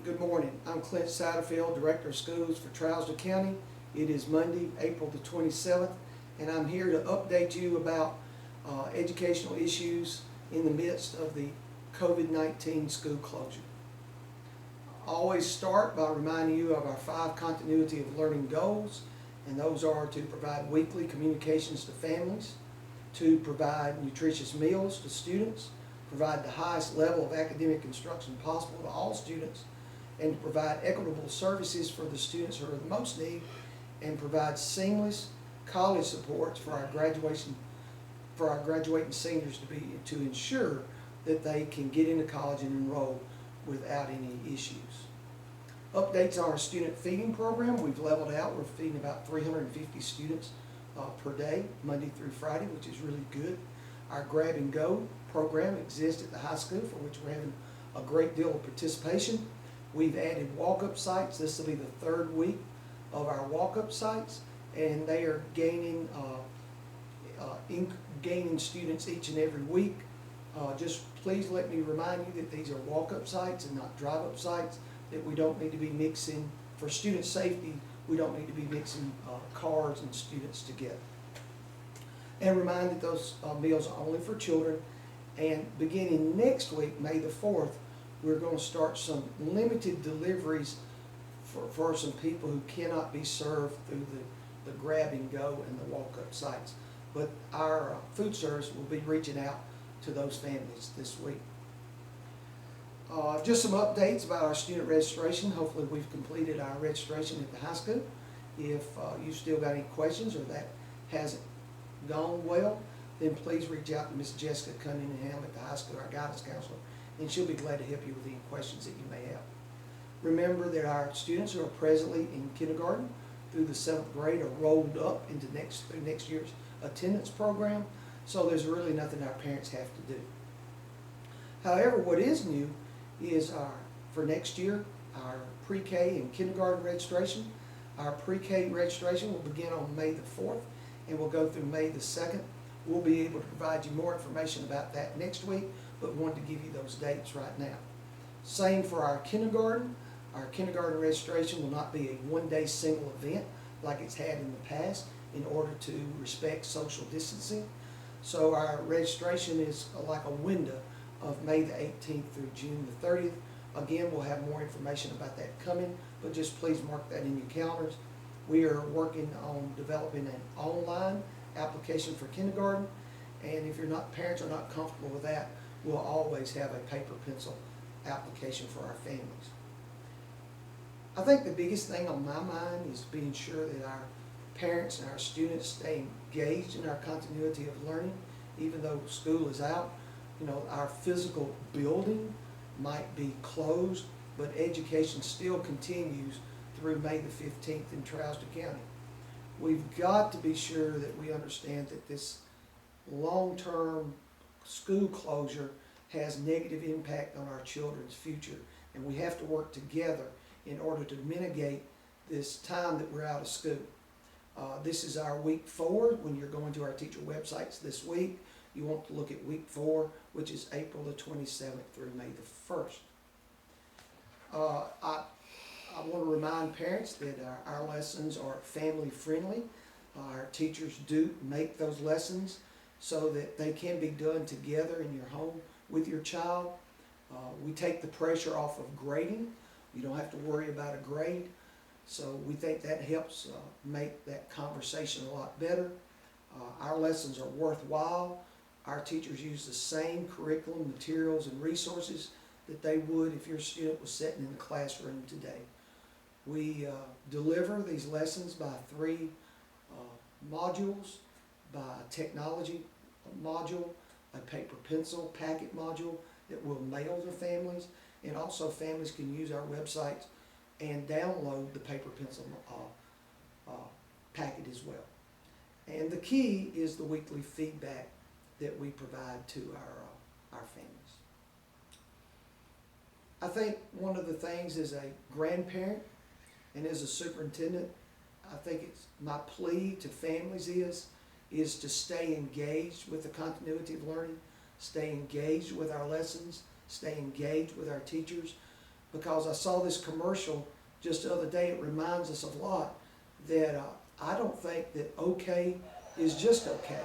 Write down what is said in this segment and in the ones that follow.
Good morning. I'm Clint Satterfield, Director of Schools for Trousdale County. It is Monday, April the 27th, and I'm here to update you about educational issues in the midst of the COVID-19 school closure. I always start by reminding you of our 5 continuity of learning goals, and those are to provide weekly communications to families, to provide nutritious meals to students, provide the highest level of academic instruction possible to all students, and to provide equitable services for the students who are the most need, and provide seamless college supports for our graduating seniors to ensure that they can get into college and enroll without any issues. Updates on our student feeding program. We've leveled out. We're feeding about 350 students per day, Monday through Friday, which is really good. Our Grab and Go program exists at the high school, for which we're having a great deal of participation. We've added walk-up sites. This will be the 3rd week of our walk-up sites, and they are gaining students each and every week. Just please let me remind you that these are walk-up sites and not drive-up sites, that we don't need to be mixing, for student safety, we don't need to be mixing cars and students together. And remind that those meals are only for children, and beginning next week, May the 4th, we're going to start some limited deliveries for some people who cannot be served through the grab and go and the walk-up sites. But our food service will be reaching out to those families this week. Just some updates about our student registration. Hopefully we've completed our registration at the high school. If you've still got any questions or that hasn't gone well, then please reach out to Miss Jessica Cunningham at the high school, our guidance counselor, and she'll be glad to help you with any questions that you may have. Remember that our students who are presently in kindergarten through the 7th grade are rolled up into next year's attendance program, so there's really nothing our parents have to do. However, what is new is for next year, our pre-K and kindergarten registration. Our pre-K registration will begin on May the 4th and will go through May the 2nd. We'll be able to provide you more information about that next week, but wanted to give you those dates right now. Same for our kindergarten. Our kindergarten registration will not be a one-day single event like it's had in the past in order to respect social distancing. So our registration is like a window of May the 18th through June the 30th. Again, we'll have more information about that coming, but just please mark that in your calendars. We are working on developing an online application for kindergarten, and if parents are not comfortable with that, we'll always have a paper pencil application for our families. I think the biggest thing on my mind is being sure that our parents and our students stay engaged in our continuity of learning, even though school is out. You know, our physical building might be closed, but education still continues through May the 15th in Trousdale County. We've got to be sure that we understand that this long-term school closure has negative impact on our children's future, and we have to work together in order to mitigate this time that we're out of school. This is our week 4. When you're going to our teacher websites this week, you want to look at week 4, which is April the 27th through May the 1st. I want to remind parents that our lessons are family friendly. Our teachers do make those lessons so that they can be done together in your home with your child. We take the pressure off of grading. You don't have to worry about a grade. So we think that helps make that conversation a lot better. Our lessons are worthwhile. Our teachers use the same curriculum, materials, and resources that they would if your student was sitting in the classroom today. We deliver these lessons by 3 modules, by a technology module, a paper pencil packet module that we'll mail to families, and also families can use our websites and download the paper pencil packet as well. And the key is the weekly feedback that we provide to our families. I think one of the things as a grandparent and as a superintendent, I think it's my plea to families is to stay engaged with the continuity of learning, stay engaged with our lessons, stay engaged with our teachers. because I saw this commercial just the other day. It reminds us a lot that I don't think that okay is just okay.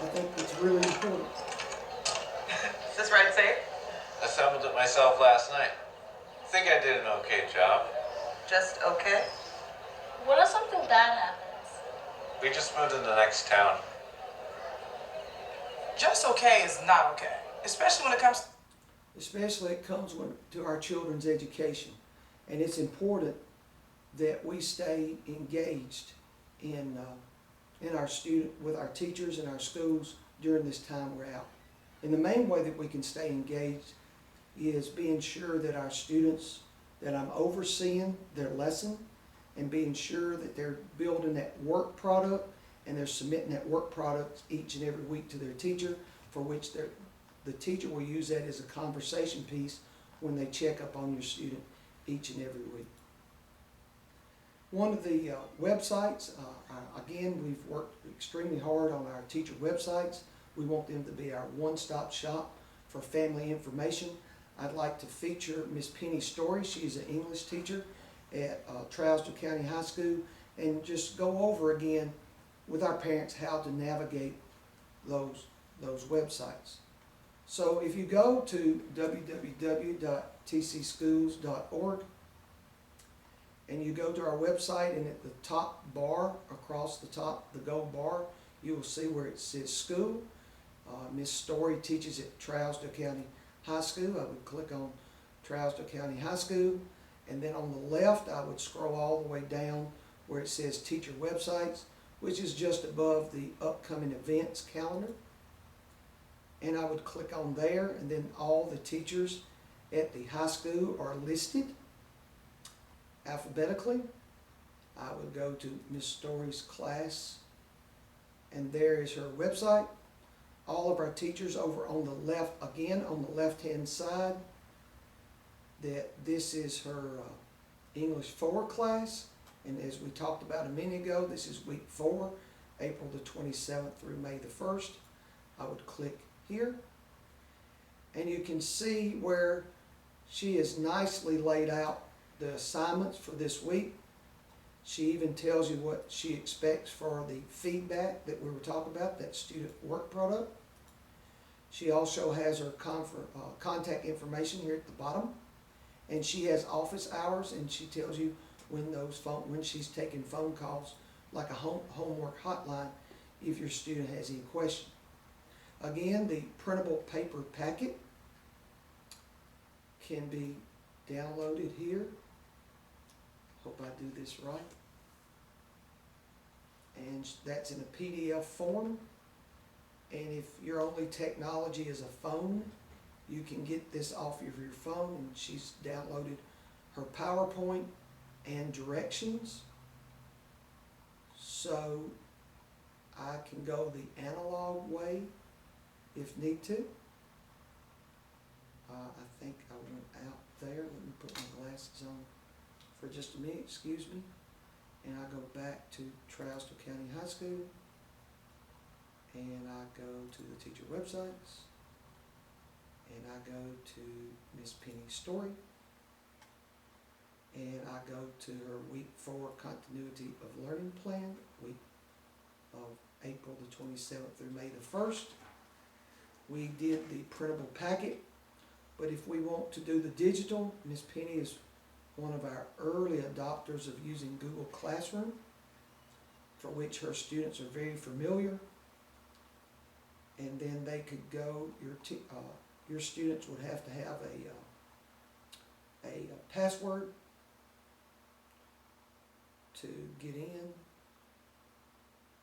I think it's really important. Is this ride safe? I assembled it myself last night. I think I did an okay job. Just okay? What if something bad happens? We just moved in the next town. Just okay is not okay, especially when it comes Especially it comes to our children's education. And it's important that we stay engaged in our with our teachers and our schools during this time we're out. And the main way that we can stay engaged is being sure that our students, that I'm overseeing their lesson and being sure that they're building that work product and they're submitting that work product each and every week to their teacher, for which the teacher will use that as a conversation piece when they check up on your student each and every week. One of the websites, again, we've worked extremely hard on our teacher websites. We want them to be our one-stop shop for family information. I'd like to feature Miss Penny Story. She's an English teacher at Trousdale County High School, and just go over again with our parents how to navigate those websites. So if you go to www.tcschools.org and you go to our website, and at the top bar, across the top, the gold bar, you will see where it says school. Miss Story teaches at Trousdale County High School. I would click on Trousdale County High School, and then on the left I would scroll all the way down where it says teacher websites, which is just above the upcoming events calendar. And I would click on there, and then all the teachers at the high school are listed alphabetically. I would go to Miss Story's class, and there is her website. All of our teachers over on the left, again on the left-hand side, that this is her English 4 class, and as we talked about a minute ago, this is week 4, April the 27th through May the 1st. I would click here, and you can see where she has nicely laid out the assignments for this week. She even tells you what she expects for the feedback that we were talking about, that student work product. She also has her contact information here at the bottom, and she has office hours, and she tells you when she's taking phone calls, like a homework hotline, if your student has any questions. Again, the printable paper packet can be downloaded here. Hope I do this right. And that's in a PDF form. And if your only technology is a phone, you can get this off of your phone, and she's downloaded her PowerPoint and directions. So I can go the analog way if need to. I think I went out there. Let me put my glasses on for just a minute, excuse me. And I go back to Trousdale County High School, and I go to the teacher websites, and I go to Miss Penny's Story, and I go to her week 4 continuity of learning plan, week of April the 27th through May the 1st. We did the printable packet, but if we want to do the digital, Miss Penny is one of our early adopters of using Google Classroom, for which her students are very familiar. And then they could go, your students would have to have a password to get in.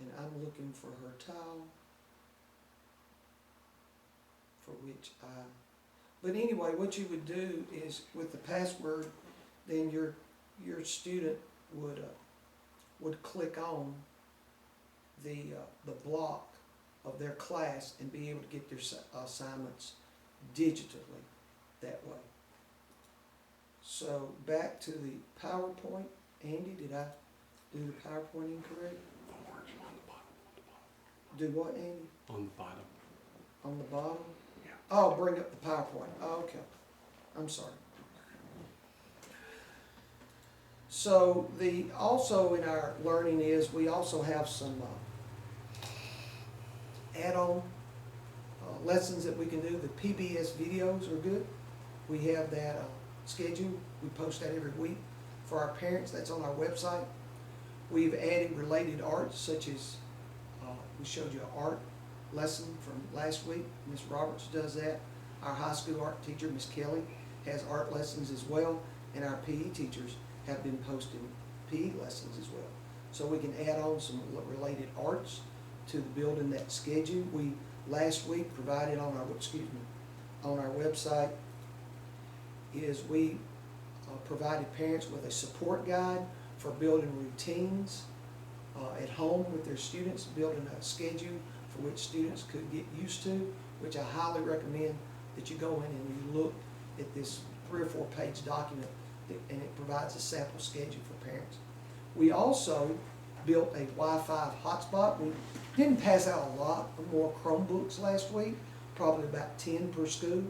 And I'm looking for her tile, for which but anyway, what you would do is with the password, then your student would click on the block of their class and be able to get their assignments digitally that way. So back to the PowerPoint. Andy, did I do the PowerPoint incorrect? Do what, Andy? On the bottom. On the bottom? Yeah. Oh, bring up the PowerPoint. Oh, okay. I'm sorry. So also in our learning is we also have some add-on lessons that we can do. The PBS videos are good. We have that schedule. We post that every week for our parents. That's on our website. We've added related arts such as we showed you an art lesson from last week. Miss Roberts does that. Our high school art teacher, Miss Kelly, has art lessons as well, and our PE teachers have been posting PE lessons as well. So we can add on some related arts to the building that schedule. We last week provided on our website is we provided parents with a support guide for building routines at home with their students, building a schedule for which students could get used to, which I highly recommend that you go in and you look at this 3 or 4 page document and it provides a sample schedule for parents. We also built a Wi-Fi hotspot. We didn't pass out a lot more Chromebooks last week, probably about 10 per school,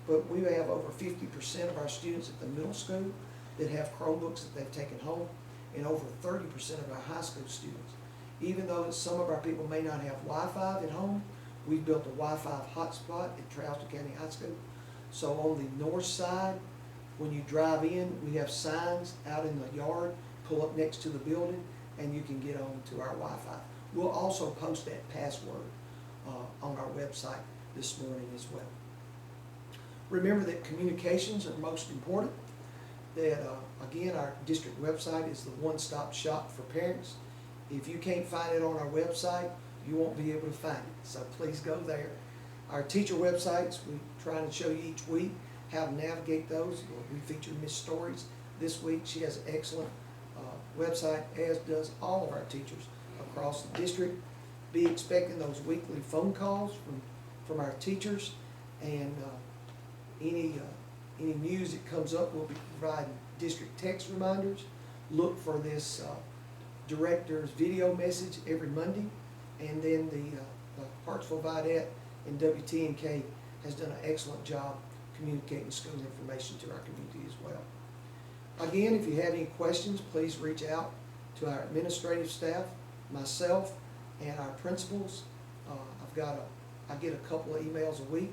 but we have over 50% of our students at the middle school that have Chromebooks that they've taken home, and over 30% of our high school students. Even though some of our people may not have Wi-Fi at home, we've built a Wi-Fi hotspot at Charleston County High School. So on the north side, when you drive in, we have signs out in the yard, pull up next to the building, and you can get on to our Wi-Fi. We'll also post that password on our website this morning as well. Remember that communications are most important. That again, our district website is the one-stop shop for parents. If you can't find it on our website, you won't be able to find it. So please go there. Our teacher websites, we try to show you each week how to navigate those. We feature Miss Stories this week. She has an excellent website, as does all of our teachers across the district. Be expecting those weekly phone calls from our teachers, and any news that comes up, we'll be providing district text reminders. Look for this director's video message every Monday, and then the Hartsville Vidette and WTNK has done an excellent job communicating school information to our community as well. Again, if you have any questions, please reach out to our administrative staff, myself, and our principals. I get a couple of emails a week,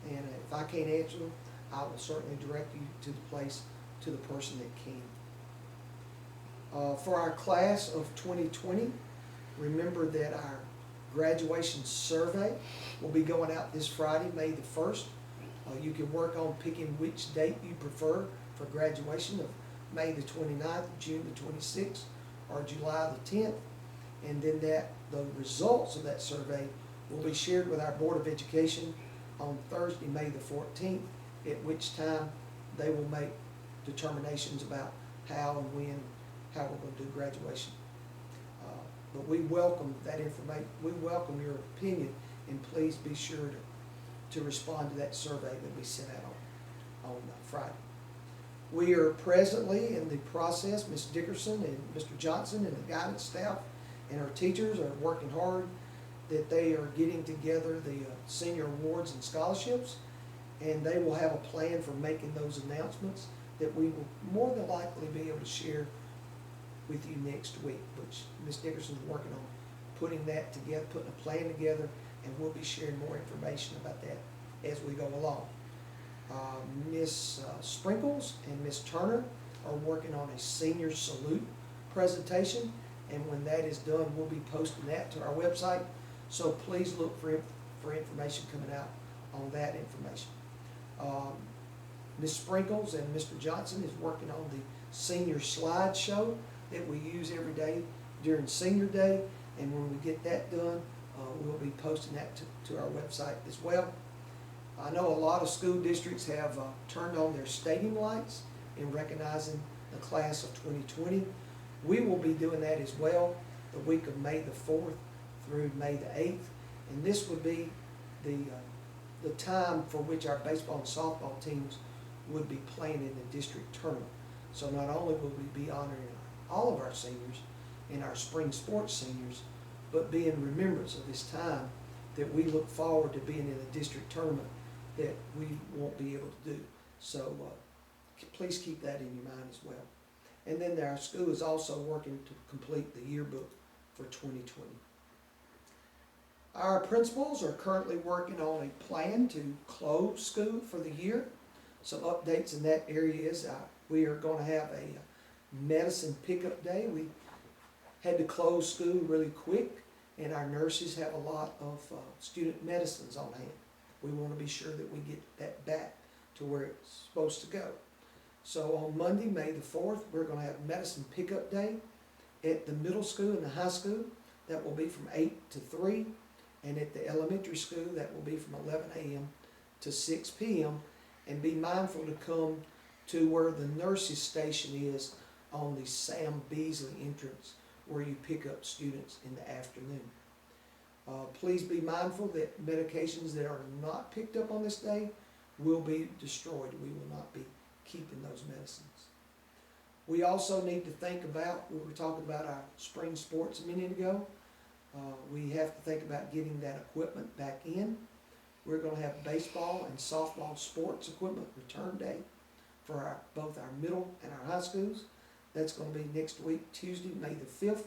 and if I can't answer them, I will certainly direct you to the person that can. For our class of 2020, remember that our graduation survey will be going out this Friday, May the 1st. You can work on picking which date you prefer for graduation of May the 29th, June the 26th, or July the 10th. And then the results of that survey will be shared with our Board of Education on Thursday, May the 14th, at which time they will make determinations about how and when, how we're going to do graduation. But we welcome that information. We welcome your opinion, and please be sure to respond to that survey that we sent out on Friday. We are presently in the process, Ms. Dickerson and Mr. Johnson and the guidance staff and our teachers are working hard, that they are getting together the senior awards and scholarships, and they will have a plan for making those announcements that we will more than likely be able to share with you next week, which Ms. Dickerson's working on putting that together, putting a plan together, and we'll be sharing more information about that as we go along. Ms. Sprinkles and Ms. Turner are working on a senior salute presentation, and when that is done, we'll be posting that to our website. So please look for information coming out on that information. Ms. Sprinkles and Mr. Johnson is working on the senior slideshow that we use every day during Senior Day, and when we get that done, we'll be posting that to our website as well. I know a lot of school districts have turned on their stadium lights in recognizing the class of 2020. We will be doing that as well the week of May the 4th through May the 8th, and this would be the time for which our baseball and softball teams would be playing in the district tournament. So not only will we be honoring all of our seniors and our spring sports seniors, but be in remembrance of this time that we look forward to being in a district tournament that we won't be able to do. So please keep that in your mind as well. And then our school is also working to complete the yearbook for 2020. Our principals are currently working on a plan to close school for the year. Some updates in that area is we are going to have a medicine pickup day. We had to close school really quick, and our nurses have a lot of student medicines on hand. We want to be sure that we get that back to where it's supposed to go. So on Monday, May the 4th, we're going to have medicine pickup day at the middle school and the high school. That will be from 8 to 3. And at the elementary school, that will be from 11 a.m. to 6 p.m. And be mindful to come to where the nurses station is on the Sam Beasley entrance, where you pick up students in the afternoon. Please be mindful that medications that are not picked up on this day will be destroyed. We will not be keeping those medicines. We also need to think about, we were talking about our spring sports a minute ago. We have to think about getting that equipment back in. We're going to have baseball and softball sports equipment return day for both our middle and our high schools. That's going to be next week, Tuesday, May the 5th.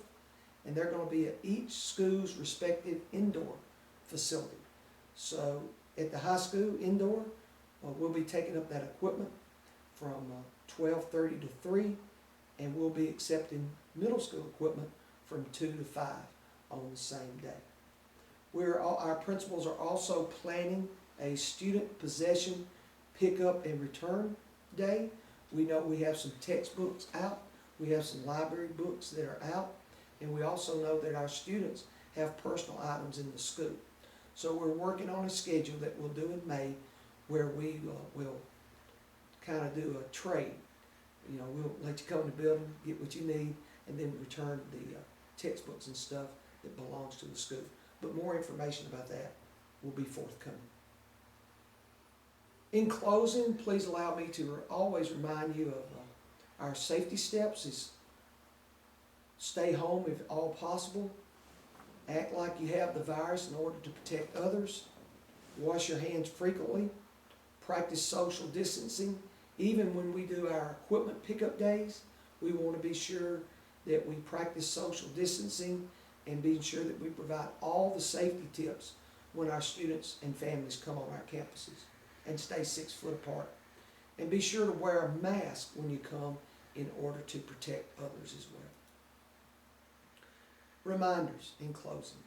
And they're going to be at each school's respective indoor facility. So at the high school indoor, we'll be taking up that equipment from 12:30 to 3, and we'll be accepting middle school equipment from 2 to 5 on the same day. Our principals are also planning a student possession pickup and return day. We know we have some textbooks out. We have some library books that are out. And we also know that our students have personal items in the school. So we're working on a schedule that we'll do in May where we will kind of do a trade. You know, we'll let you come in the building, get what you need, and then return the textbooks and stuff that belongs to the school. But more information about that will be forthcoming. In closing, please allow me to always remind you of our safety steps. Is stay home if all possible. Act like you have the virus in order to protect others. Wash your hands frequently. Practice social distancing. Even when we do our equipment pickup days, we want to be sure that we practice social distancing and being sure that we provide all the safety tips when our students and families come on our campuses, and stay 6 foot apart. And be sure to wear a mask when you come in order to protect others as well. Reminders in closing.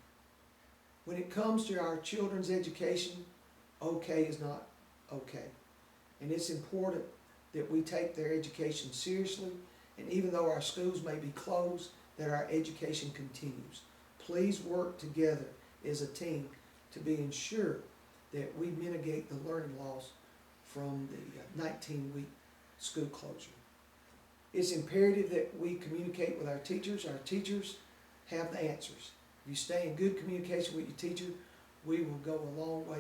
When it comes to our children's education, okay is not okay. And it's important that we take their education seriously, and even though our schools may be closed, that our education continues. Please work together as a team to be ensured that we mitigate the learning loss from the 19-week school closure. It's imperative that we communicate with our teachers. Our teachers have the answers. If you stay in good communication with your teacher, we will go a long way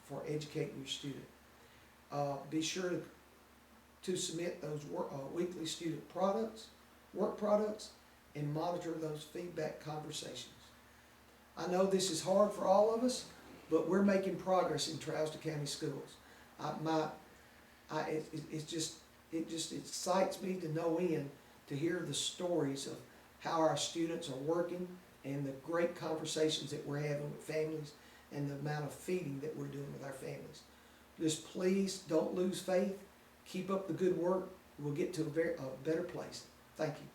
for educating your student. Be sure to submit those weekly student work products, and monitor those feedback conversations. I know this is hard for all of us, but we're making progress in Trousdale County Schools. It just excites me to no end to hear the stories of how our students are working and the great conversations that we're having with families and the amount of feeding that we're doing with our families. Just please don't lose faith. Keep up the good work. We'll get to a better place. Thank you.